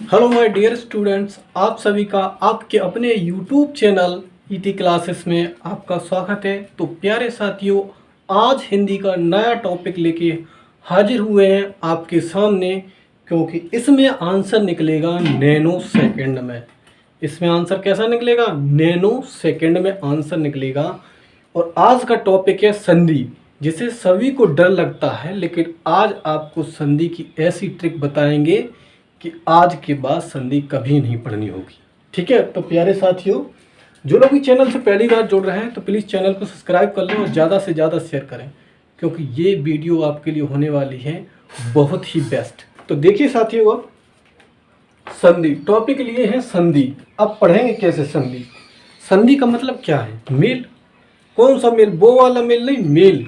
Hello my dear students, आप सभी का आपके अपने यूट्यूब चैनल ईटी क्लासेस में आपका स्वागत है। तो प्यारे साथियों, आज हिंदी का नया टॉपिक लेके हाजिर हुए हैं आपके सामने, क्योंकि इसमें आंसर निकलेगा नैनो सेकंड में। इसमें आंसर कैसा निकलेगा? नैनो सेकंड में आंसर निकलेगा। और आज का टॉपिक है संधि, जिसे सभी को डर लगता है, लेकिन आज आपको संधि की ऐसी ट्रिक बताएंगे कि आज के बाद संधि कभी नहीं पढ़नी होगी। ठीक है, तो प्यारे साथियों, जो लोग भी चैनल से पहली बार जुड़ रहे हैं तो प्लीज़ चैनल को सब्सक्राइब कर लें और ज़्यादा से ज़्यादा शेयर करें, क्योंकि ये वीडियो आपके लिए होने वाली है बहुत ही बेस्ट। तो देखिए साथियों, अब संधि टॉपिक लिए हैं संधि। अब पढ़ेंगे कैसे संधि। संधि का मतलब क्या है? मेल। कौन सा मेल? वो वाला मेल नहीं, मेल।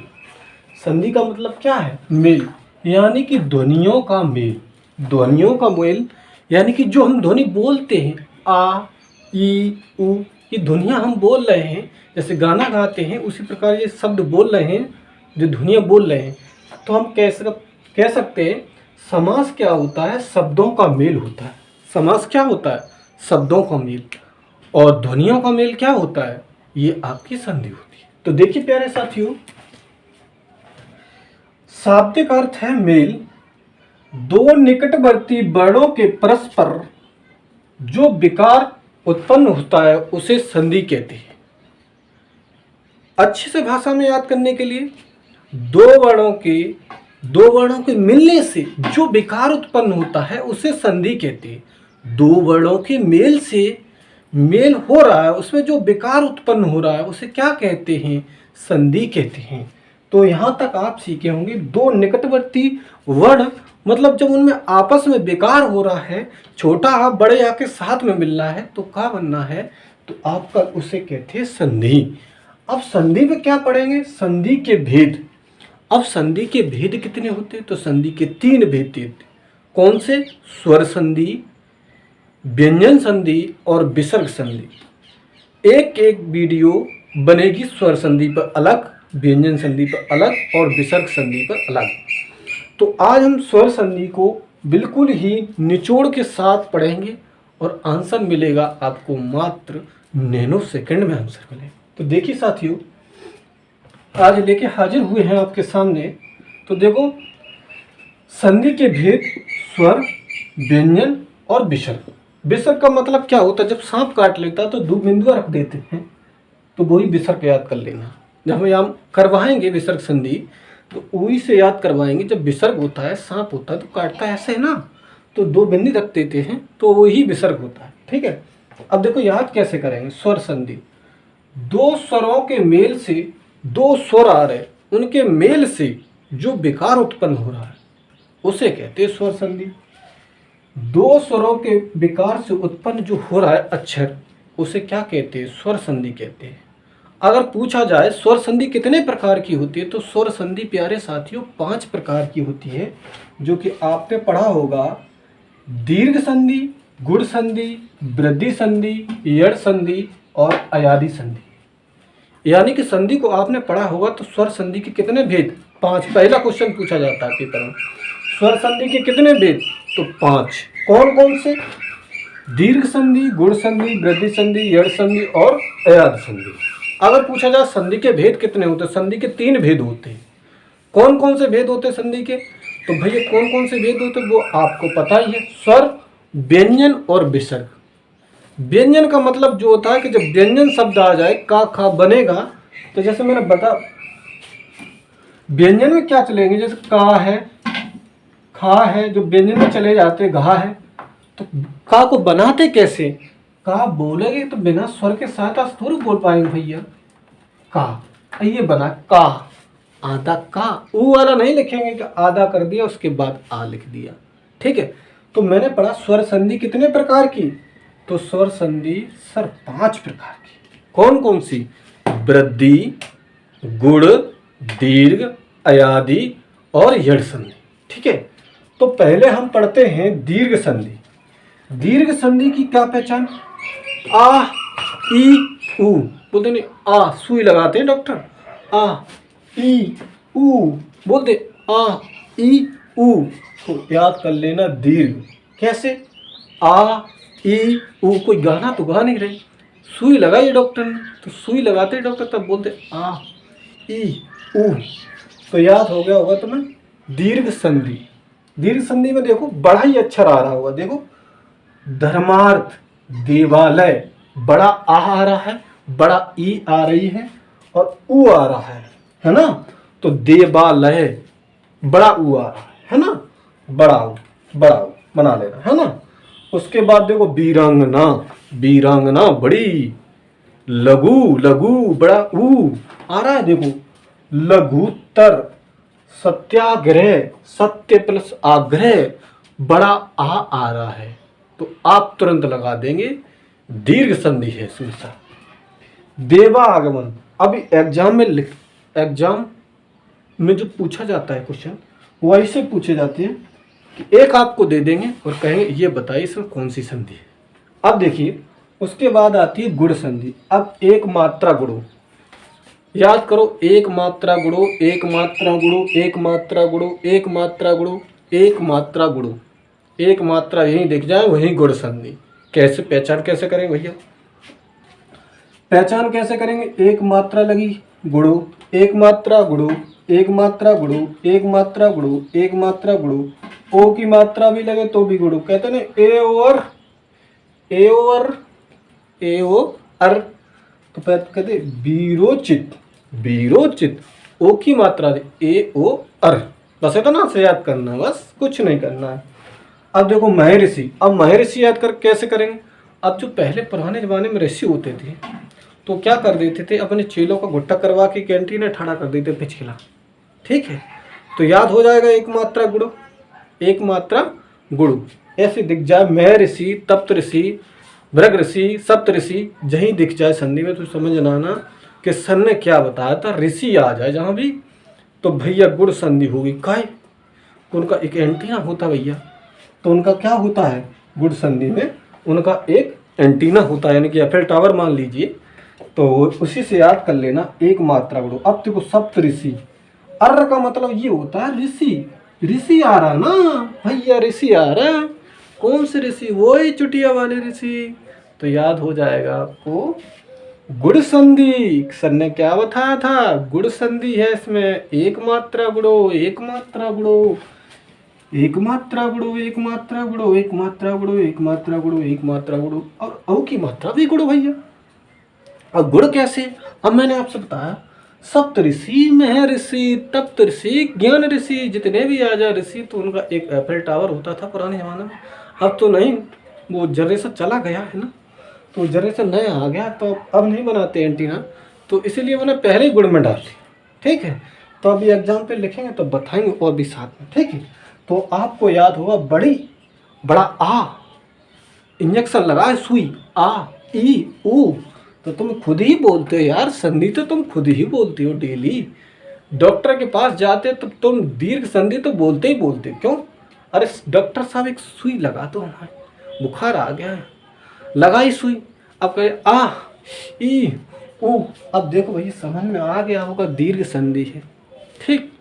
संधि का मतलब क्या है? मेल, यानी कि ध्वनियों का मेल। ध्वनियों का मेल यानी कि जो हम ध्वनि बोलते हैं, आ, ई, उ, ये ध्वनियाँ हम बोल रहे हैं, जैसे गाना गाते हैं उसी प्रकार ये शब्द बोल रहे हैं, जो ध्वनियाँ बोल रहे हैं, तो हम कह सकते हैं समास क्या होता है? शब्दों का मेल होता है। समास क्या होता है? शब्दों का मेल। और ध्वनियों का मेल क्या होता है? ये आपकी संधि होती है। तो देखिए प्यारे साथियों, शाब्दिक अर्थ है मेल। दो निकटवर्ती वर्णों के परस्पर जो विकार उत्पन्न होता है उसे संधि कहते हैं। अच्छे से भाषा में याद करने के लिए, दो वर्णों के मिलने से जो विकार उत्पन्न होता है उसे संधि कहते हैं। दो वर्णों के मेल से मेल हो रहा है, उसमें जो विकार उत्पन्न हो रहा है उसे क्या कहते हैं? संधि कहते हैं। तो यहाँ तक आप सीखे होंगे। दो निकटवर्ती वर्ण मतलब जब उनमें आपस में विकार हो रहा है, छोटा आ बड़े आ के साथ में मिल रहा है, तो क्या बनना है? तो आपका उसे कहते हैं संधि। अब संधि में क्या पढ़ेंगे? संधि के भेद। अब संधि के भेद कितने होते हैं? तो संधि के 3 भेद होते। कौन से? स्वर संधि, व्यंजन संधि और विसर्ग संधि। एक एक वीडियो बनेगी स्वर संधि पर अलग, व्यंजन संधि पर अलग और विसर्ग संधि पर अलग। तो आज हम स्वर संधि को बिल्कुल ही निचोड़ के साथ पढ़ेंगे और आंसर मिलेगा आपको मात्र नैनो सेकंड में आंसर मिलेगा। तो देखिए साथियों, आज लेके हाजिर हुए हैं आपके सामने। तो देखो, संधि के भेद स्वर, व्यंजन और विसर्ग। विसर्ग का मतलब क्या होता है? जब सांप काट लेता है तो दो बिंदुआ रख देते हैं, तो वही विसर्ग याद कर लेना। जब हम करवाएंगे विसर्ग संधि तो वही से याद करवाएंगे। जब विसर्ग होता है, सांप होता है तो काटता है ऐसे है ना, तो दो बिंदी रख देते हैं तो वही विसर्ग होता है। ठीक है, अब देखो याद कैसे करेंगे। स्वर संधि, दो स्वरों के मेल से, दो स्वर आ रहे, उनके मेल से जो विकार उत्पन्न हो रहा है उसे कहते हैं स्वर संधि। दो स्वरों के विकार से उत्पन्न जो हो रहा है अक्षर, उसे क्या कहते हैं? स्वर संधि कहते हैं। अगर पूछा जाए स्वर संधि कितने प्रकार की होती है, तो स्वर संधि प्यारे साथियों 5 प्रकार की होती है, जो कि आपने पढ़ा होगा। दीर्घ संधि, गुण संधि, वृद्धि संधि, यड़ संधि और अयादि संधि। यानी कि संधि को आपने पढ़ा होगा। तो स्वर संधि के कितने भेद? 5। पहला क्वेश्चन पूछा जाता है पेपर में, स्वर संधि के कितने भेद? तो 5। कौन कौन से? दीर्घ संधि, गुण संधि, वृद्धि संधि, यड़ संधि और अयादि संधि। अगर पूछा जाए संधि के भेद कितने होते हैं, संधि के 3 भेद होते हैं। कौन कौन से भेद होते हैं संधि के? तो भैया कौन कौन से भेद होते हैं वो आपको पता ही है। स्वर, व्यंजन और विसर्ग। व्यंजन का मतलब जो होता है कि जब व्यंजन शब्द आ जाए, का खा बनेगा, तो जैसे मैंने बता, व्यंजन में क्या चलेंगे? जैसे का है, खा है, जो व्यंजन में चले जाते हैं, घा है, तो का को बनाते कैसे? का बोलेंगे तो बिना स्वर के साथ आज थोड़ी बोल पाएंगे भैया। का, ये बना का, आधा का, ऊ वाला नहीं लिखेंगे कि आधा कर दिया उसके बाद आ लिख दिया। ठीक है, तो मैंने पढ़ा स्वर संधि कितने प्रकार की? तो स्वर संधि सर 5 प्रकार की। कौन कौन सी? वृद्धि, गुण, दीर्घ, अयादि और यड़ संधि। ठीक है, तो पहले हम पढ़ते हैं दीर्घ संधि। दीर्घ संधि की क्या पहचान? आ, ई, उ बोलते नहीं, आ सुई लगाते हैं डॉक्टर, आ, ई, उ बोलते, आ, ई, उ। तो याद कर लेना दीर्घ। कैसे? आ ई ऊ, कोई गाना तो गा नहीं रहे। सुई लगाई डॉक्टर ने, तो सुई लगाते ही डॉक्टर तब बोलते आ ई ऊ। तो याद हो गया होगा तुम्हें दीर्घ संधि। दीर्घ संधि में देखो बड़ा ही अक्षर आ रहा होगा, देखो धर्मार्थ, देवालय, बड़ा आ रहा है, बड़ा ई आ रही है और ऊ आ रहा है ना। तो देवालय बड़ा ऊ आ रहा है ना, बड़ा ऊ बना लेना है ना। उसके बाद देखो वीरांगना, वीरांगना बड़ी, लघु, लघु बड़ा ऊ आ रहा है, देखो लघुत्तर, सत्याग्रह, सत्य प्लस आग्रह, बड़ा आ रहा है। तो आप तुरंत लगा देंगे दीर्घ संधि है इसमें। देवा आगमन, अभी एग्जाम में जो पूछा जाता है क्वेश्चन वो ऐसे पूछे जाते हैं कि एक आपको दे देंगे और कहेंगे ये बताइए इसमें कौन सी संधि है। अब देखिए उसके बाद आती है गुण संधि। अब एक मात्रा गुणों, याद करो, एक मात्रा गुणों, एक मात्रा गुणों, एक मात्रा गुणों, एक मात्रा गुणों, एक मात्रा गुणों, एक मात्रा यहीं दिख जाए वहीं गुण संधि। कैसे पहचान कैसे करेंगे भैया, पहचान कैसे करेंगे, एक मात्रा लगी गुणों, एक मात्रा गुणों, एक मात्रा गुणों, एक मात्रा गुणों, एक मात्रा गुणों, ओ की मात्रा भी लगे तो भी गुणों। कहते हैं ना ए ओ अर, तो कहते वीरोचित, वीरोचित, ओ की मात्रा ए ओ अर, बस इतना से याद करना, बस कुछ नहीं करना है। अब देखो महर्षि, अब महर्षि याद कर कैसे करेंगे। अब जो पहले पुराने जमाने में ऋषि होते थे तो क्या कर देते थे, अपने चेलों का गुट्टा करवा के कैंटीन में खड़ा कर देते पिछला, ठीक है। तो याद हो जाएगा एक मात्रा गुणों, एक मात्रा गुणों, ऐसे दिख जाए महर्षि, तप्त ऋषि, भृग ऋषि, सप्त ऋषि, जहीं दिख जाए संधि में तो समझना ना कि सन ने क्या बताया था, ऋषि आ जाए जहाँ भी तो भैया गुण संधि होगी। काय उनका एक एंटीना होता भैया, तो उनका क्या होता है गुण संधि में, उनका एक एंटीना होता है, यानी कि एफएल टावर मान लीजिए, तो उसी से याद कर लेना एक मात्रा गुणों। अब देखो सप्त ऋषि, अर्र का मतलब ये होता है ऋषि, ऋषि आ रहा ना भैया, ऋषि आ रहा है, कौन से ऋषि, वो ही चुटिया वाले ऋषि। तो याद हो जाएगा आपको गुण संधि। सर ने क्या बताया था, गुण संधि है इसमें, एक मात्रा गुणों, एक मात्रा गुणों, एक मात्रा गुणों, एक मात्रा गुणों, एक मात्रा गुणों, एक मात्रा गुणों, एक मात्रा गुणों, और औ की मात्रा भी गुणों भैया। अब गुण कैसे, अब मैंने आपसे बताया सप्त ऋषि, महर्षि, तप्त ऋषि, ज्ञान ऋषि, जितने भी आ जाए ऋषि, तो उनका एक एफएल टावर होता था पुराने जमाने में। अब तो नहीं, वो जनरेशन चला गया है ना, तो जनरेशन नया आ गया, तो अब नहीं बनाते एंटीना, तो इसीलिए मैंने पहले ही गुण में डाल दी, ठीक है। तो अभी एग्जाम पे लिखेंगे तो बताएंगे और भी साथ में, ठीक है। तो आपको याद होगा बड़ा आ, इंजेक्शन लगाए सुई, आ ई ऊ, तो तुम खुद ही बोलते हो यार, संधि तो तुम खुद ही बोलते हो डेली। डॉक्टर के पास जाते तो तुम दीर्घ संधि तो बोलते ही बोलते, क्यों, अरे डॉक्टर साहब एक सुई लगा दो, हमारे बुखार आ गया है, लगाई सुई, अब कहे आ ई ऊ। अब देखो भैया समझ में आ गया होगा दीर्घ संधि है, ठीक।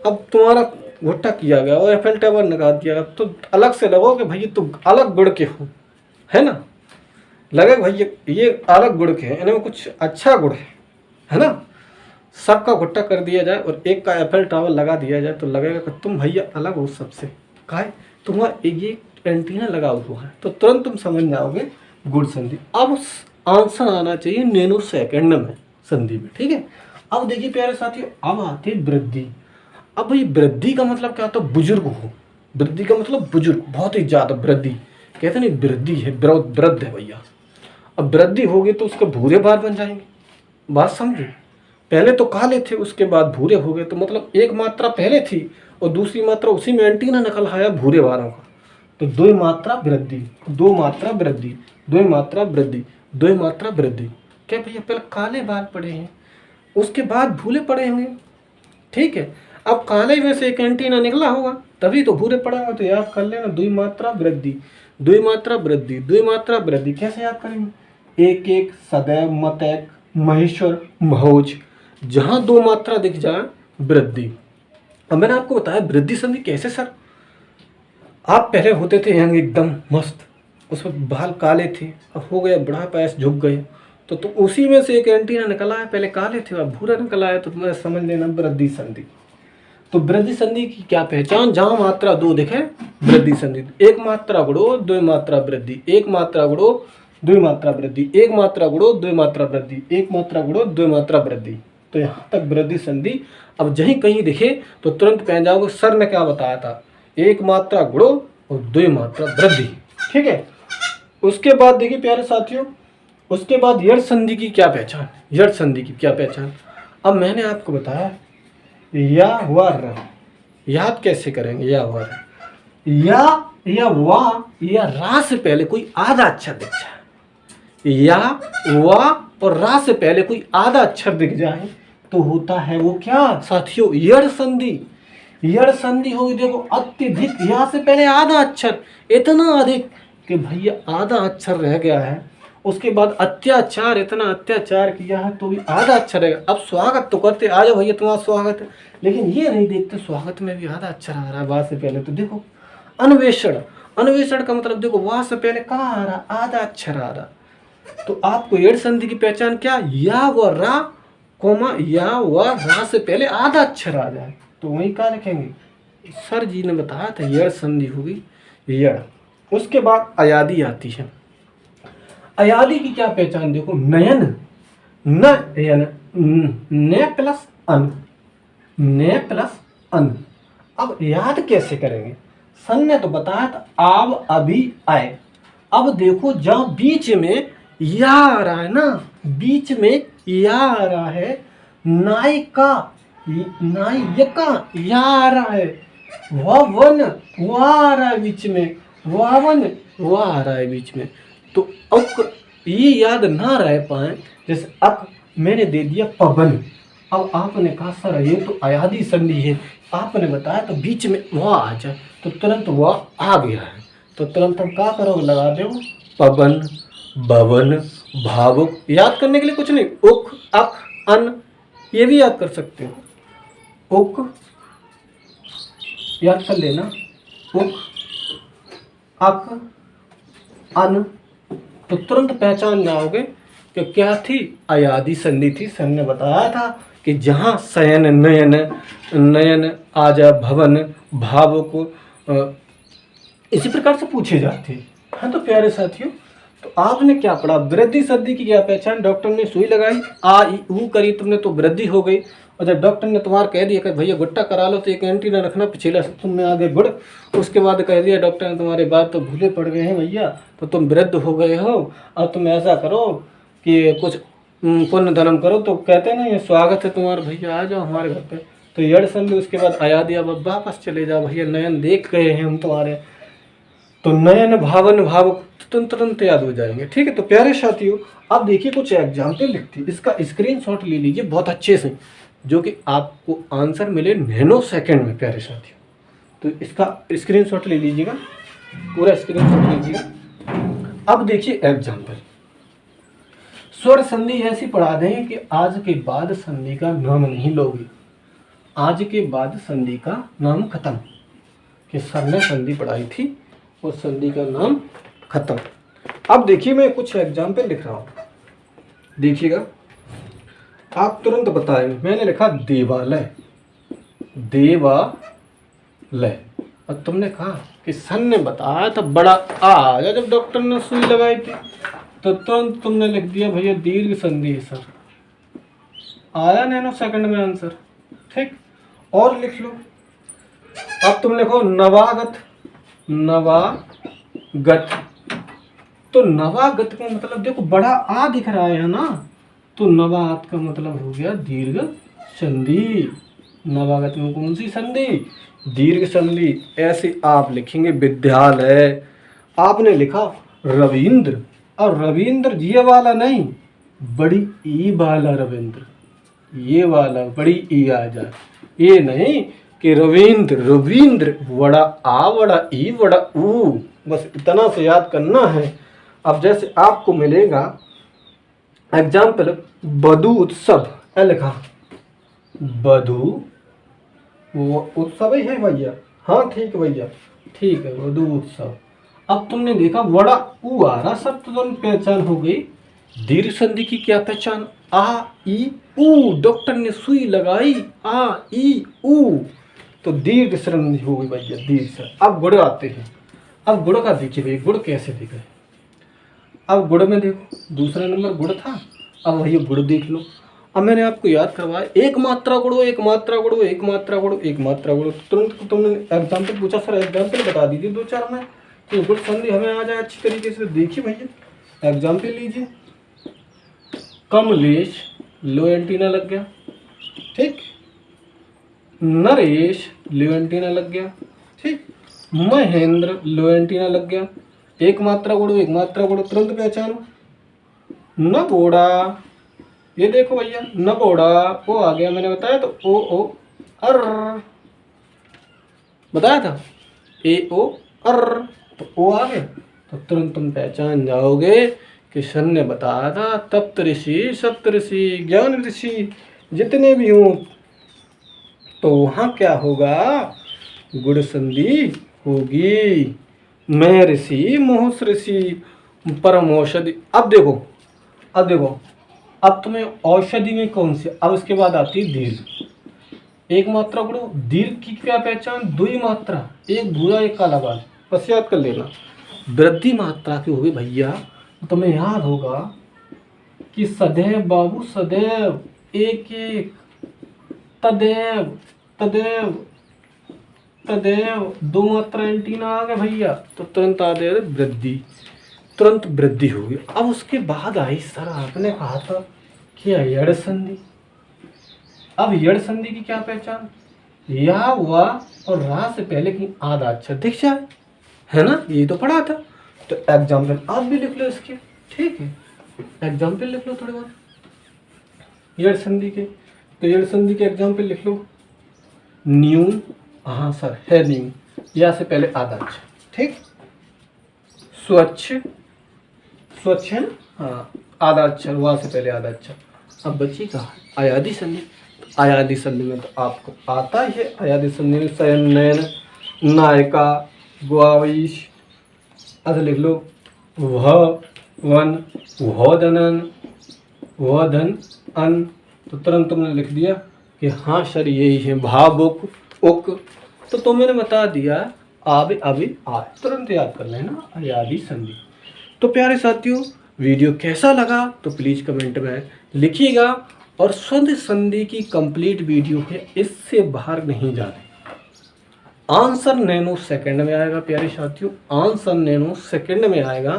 अब तुम्हारा घुट्टा किया गया और एफएल टावर लगा दिया गया, तो अलग से लगो कि भैया तुम अलग गुण के हो, है ना, लगे भैया ये अलग गुण के हैं, इनमें कुछ अच्छा गुण है ना। सबका घुट्टा कर दिया जाए और एक का एफएल टावर लगा दिया जाए तो लगेगा कि तुम भैया अलग हो सबसे, काहे तुम्हारा ये एंटीना लगा हुआ है, तो तुरंत तुम समझ जाओगे गुण संधि। अब आंसर आना चाहिए नैनो सेकंड में संधि में, ठीक है। अब देखिए प्यारे साथियों, अब आती है वृद्धि। अब भाई वृद्धि का मतलब क्या होता है, बुजुर्ग हो, वृद्धि का मतलब बुजुर्ग, बहुत ही ज्यादा वृद्धि, कहते नहीं वृद्धि है, वृद्ध है भैया। अब वृद्धि होगी तो उसके भूरे बाल बन जाएंगे, बात समझे, पहले तो काले थे उसके बाद भूरे हो गए, तो मतलब एक मात्रा पहले थी और दूसरी मात्रा उसी में एंटीना निकल आया भूरे बालों का, तो दो मात्रा वृद्धि, दो मात्रा वृद्धि, दो मात्रा वृद्धि, दो मात्रा वृद्धि। क्या भैया पहले काले बाल पड़े हैं उसके बाद भूरे पड़े होंगे, ठीक है। अब काले में से एक एंटीना निकला होगा तभी तो भूरे पड़ा होगा, तो याद कर लेना दो मात्रा वृद्धि, दो मात्रा वृद्धि, दो मात्रा वृद्धि। कैसे याद करेंगे, एक एक, सदैव, मतैक, महेश्वर, महोज, जहां दो मात्रा दिख जाए वृद्धि। अब मैंने आपको बताया वृद्धि संधि कैसे सर, आप पहले होते थे यंग एकदम मस्त, उसमें बाल काले थे, अब हो गया बुढ़ापा, ऐसे झुक गए, तो उसी में से एक एंटीना निकला है, पहले काले थे अब भूरा निकला है, तो तुम्हें समझ लेना वृद्धि संधि। तो वृद्धि संधि की क्या पहचान, जहां मात्रा दो दिखे वृद्धि संधि, एक मात्रा गुणो द्वि मात्रा वृद्धि, एक मात्रा गुणो द्वि मात्रा वृद्धि, एक मात्रा गुणो द्वि मात्रा वृद्धि, एक मात्रा गुणो द्वि मात्रा वृद्धि। तो यहाँ तक वृद्धि संधि। अब जहीं कहीं दिखे तो तुरंत पहन जाओगे सर ने क्या बताया था, एक मात्रा गुणो और द्वि मात्रा वृद्धि। ठीक है, उसके बाद देखिए प्यारे साथियों, उसके बाद यड़ संधि की क्या पहचान, यड़ संधि की क्या पहचान। अब मैंने आपको बताया या व र, याद कैसे करेंगे, या व र, या वा या रा से पहले कोई आधा अक्षर दिख जाए, या वा और रा से पहले कोई आधा अक्षर दिख जाए तो होता है वो क्या साथियों, यड़ संधि। यड़ संधि होगी, देखो अत्यधिक, यहाँ से पहले आधा अक्षर, इतना अधिक कि भैया आधा अक्षर रह गया है, उसके बाद अत्याचार, इतना अत्याचार किया है तो भी आधा अक्षर रहेगा। अब स्वागत तो करते, आ जाओ भैया तुम्हारा स्वागत है, लेकिन ये नहीं देखते स्वागत में भी आधा अक्षर आ रहा है वाह से पहले। तो देखो अन्वेषण, अन्वेषण का मतलब देखो वाह से पहले कहाँ आ रहा, आधा अक्षर आ रहा। तो आपको यड़ संधि की पहचान क्या, या व रा कोमा या व रा से पहले आधा अक्षर आ जाए तो वही क्या लिखेंगे, सर जी ने बताया था यड़ संधि होगी यड़। उसके बाद अयादी आती है। अयादी की क्या पहचान देखो, नयन, नयन, न प्लस अन, न प्लस अन। अब याद कैसे करेंगे, सन ने तो बताया था आव अभी आए। अब देखो जहां बीच में या आ रहा है ना, बीच में या आ रहा है, नायिका नायिका या आ रहा है, वन वह आ रहा है बीच में, वावन वह आ रहा है बीच में। तो अक ये याद ना रह पाए, जैसे अक मैंने दे दिया पवन, अब आपने कहा सर ये तो अयादी संधि है, आपने बताया तो बीच में वह आ जाए तो तुरंत वह आ गया है, तो तुरंत हम क्या करोगे, लगा दो पवन, भवन, भावुक। याद करने के लिए कुछ नहीं, उक अक अन ये भी याद कर सकते हो, उक याद कर लेना, उक अक अन, तो तुरंत पहचान जाओगे कि क्या थी, अयादी संधि थी। सर ने बताया था कि जहाँ शयन, नयन, नयन आ जाए, भवन, भावुक, इसी प्रकार से पूछे जाते हैं। हाँ तो प्यारे साथियों, तो आपने क्या पढ़ा, वृद्धि संधि की क्या पहचान, डॉक्टर ने सुई लगाई, आ ई ऊ करी तुमने तो वृद्धि हो गई, और जब डॉक्टर ने तुम्हारा कह दिया कि भैया गुट्टा करा लो तो एक एंटीना रखना पिछला तुम में आगे गुड़, उसके बाद कह दिया डॉक्टर ने तुम्हारे बात तो भूले पड़ गए हैं भैया, तो तुम वृद्ध हो गए हो, अब तुम ऐसा करो कि कुछ पुण्य धर्म करो, तो कहते हैं ना ये स्वागत है तुम्हारा भैया, आ जाओ हमारे घर पे। तो यड़ संधि, उसके बाद अयादी, अब वापस चले जाओ भैया, नयन देख गए हैं हम तुम्हारे, तो नयन, भावन, भावुक तुरंत याद हो जाएंगे। ठीक है, तो प्यारे साथियों अब देखिए कुछ एग्जाम्पल लिखती, इसका स्क्रीनशॉट ले लीजिए बहुत अच्छे से, जो कि आपको आंसर मिले नैनो सेकंड में प्यारे साथियों। तो इसका स्क्रीनशॉट ले लीजिएगा, पूरा स्क्रीनशॉट लीजिएगा। अब देखिए एग्जाम्पल, स्वर संधि ऐसी पढ़ा दें कि आज के बाद संधि का नाम नहीं लोगे, आज के बाद संधि का नाम खत्म, कि सर ने संधि पढ़ाई थी और संधि का नाम खत्म। अब देखिए मैं कुछ एग्जाम्पल लिख रहा हूँ, देखिएगा आप तुरंत बताएंगे। मैंने लिखा देवालय, देवालय, और तुमने कहा कि सन ने बताया था बड़ा आ आया, जब डॉक्टर ने सुई लगाई थी तो तुरंत तुमने लिख दिया भैया दीर्घ संधि है सर, आया नैनो सेकंड में आंसर। ठीक, और लिख लो, अब तुम लिखो नवागत, नवागत, तो नवागत का मतलब देखो बड़ा आ दिख रहा है ना, तो नवागत का मतलब हो गया दीर्घ संधि। नवागत में कौन सी संधि, दीर्घ संधि। ऐसे आप लिखेंगे विद्यालय, आपने लिखा रविंद्र, और रविंद्र ये वाला नहीं, बड़ी ई वाला रविंद्र, ये वाला बड़ी ई आ जाए, ये नहीं कि रविंद्र, रविंद्र बड़ा आ बड़ा ई बड़ा ऊ, बस इतना से याद करना है। अब जैसे आपको मिलेगा एग्जाम्पल, बधू उत्सव, क्या लिखा, बधू वो उत्सव ही है भैया, हाँ ठीक है भैया, ठीक है, वधू उत्सव। अब तुमने देखा वड़ा ऊ आ रहा, सब तो तुम पहचान हो गई। दीर्घ संधि की क्या पहचान? आ ई ऊ, डॉक्टर ने सुई लगाई, आ ई ऊ, तो दीर्घ संधि हो गई भैया, दीर्घ संधि। अब गुण आते हैं। अब गुण का देखिए भैया, गुण कैसे दिखे। अब गुण में देखो, दूसरा नंबर गुण था, अब भैया गुण देख लो। अब मैंने आपको याद करवाया, एक मात्रा गुणो, एक मात्रा गुणो, एक मात्रा गुणो, एक मात्रा गुणो। तुरंत तुमने एग्जाम्पल पूछा, सर एग्जाम्पल बता दीजिए दो चार में, तो गुण संधि हमें आ जाए अच्छी तरीके से। देखिए भैया एग्जाम्पल लीजिए, कमलेश लो एंटीना लग गया, ठीक। नरेश लो एंटीना लग गया, ठीक। महेंद्र लो एंटीना लग गया। एक मात्रा गुणो, एक मात्रा गुणो, तुरंत पहचानो। नबोड़ा, ये देखो भैया नबोड़ा, ओ आ गया, मैंने बताया तो ओ अर, बताया था ए ओ अर, तो ओ आ गया, तो तुरंत तुम पहचान जाओगे कि सर ने बताया था तप्त ऋषि, सप्त ऋषि, ज्ञान ऋषि जितने भी हों, तो वहाँ क्या होगा, गुण संधि होगी। मैं ऋषि, मोहस ऋषि, परम औषधि। अब देखो, अब देखो, अब तुम्हें औषधि में कौन सी, अब इसके बाद आती है दीर्घ। एक मात्रा गुणो, दीर्घ की क्या पहचान? दुई मात्रा, एक भूरा एक काला बाल, बस याद कर लेना। वृद्धि मात्रा की होगी भैया, तुम्हें याद होगा कि सदैव बाबू, सदैव, एक एक, तदैव, तदैव, तदैव, दो मात्रा एंटीना आ गए भैया, तो तुरंत आ गए वृद्धि, तुरंत वृद्धि होगी। अब उसके बाद आई, सर आपने कहा था कि यड़ संधि। अब यड़ संधि की क्या पहचान? या हुआ और रा से पहले की आधा अक्षर दिख जाए, है ना, यही तो पढ़ा था। तो एग्जाम्पल आप भी लिख लो इसके, ठीक है, एग्जाम्पल लिख लो थोड़े बहुत यड़ संधि के। तो यड़ संधि के एग्जाम्पल लिख लो, न्यून, हाँ सर है न्यून, या से पहले आधा अक्षर, ठीक। स्वच्छ, स्वच्छ है ना, हाँ आधा अक्षर, वहाँ से पहले आधा अक्षर। अब बची कहा अयादि संधि। अयादि संधि में तो आपको आता ही है, अयादि संधि में शयन, नयन, नायिका, ग्वावीश। अब लिख लो वह वन, वह धनन, वह धन अन, तो तुरंत तुमने लिख दिया कि हाँ सर यही है भावुक, उक, तो तो मैंने बता दिया आवे अभी आए, तुरंत याद कर लेना अयादि संधि। तो प्यारे साथियों, वीडियो कैसा लगा तो प्लीज़ कमेंट में लिखिएगा, और स्वंद संधि की कंप्लीट वीडियो है, इससे बाहर नहीं जाने। आंसर नैनो सेकंड में आएगा प्यारे साथियों, आंसर नैनो सेकंड में आएगा,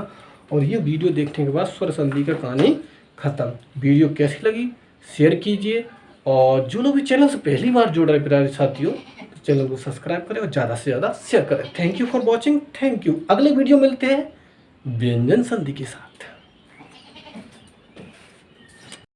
और ये वीडियो देखने के बाद स्वर संधि का कहानी खत्म। वीडियो कैसी लगी शेयर कीजिए, और जो लोग भी चैनल से पहली बार जुड़ रहे प्यारे साथियों, तो चैनल को सब्सक्राइब करें और ज़्यादा से ज़्यादा शेयर करें। Thank you for watching, thank you. अगले वीडियो मिलते हैं व्यंजन संधि के साथ।